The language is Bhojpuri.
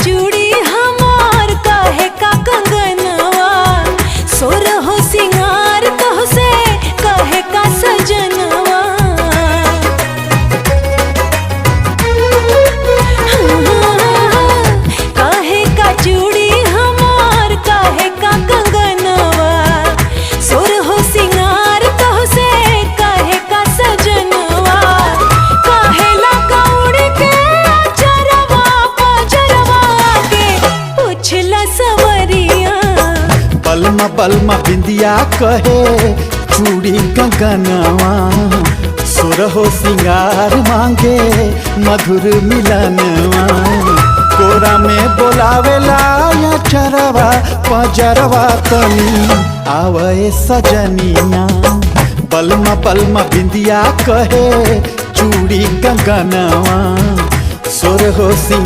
चूड़ी हमार काहे का कंगनवा, सोर हो सिंगार तोहसे काहे का सजनवा। काहे का चूड़ी हमार काहे का कंगनवा, सोर हो सिंगार तोहसे काहे का सजनवा। काहे लगा उड़ के अचरवा पजरवा के पूछला सवरिया। बलमा बलमा बिंदिया कहे चूड़ी कंगनवा, सुरहो सिंगार मांगे मधुर मिलनवा। कोरा में बोलावेला या चरवा पजरवा तनी आवे सजनिया। बलमा बलमा बिंदिया कहे चूड़ी कंगनवा, सुरहो सिंगार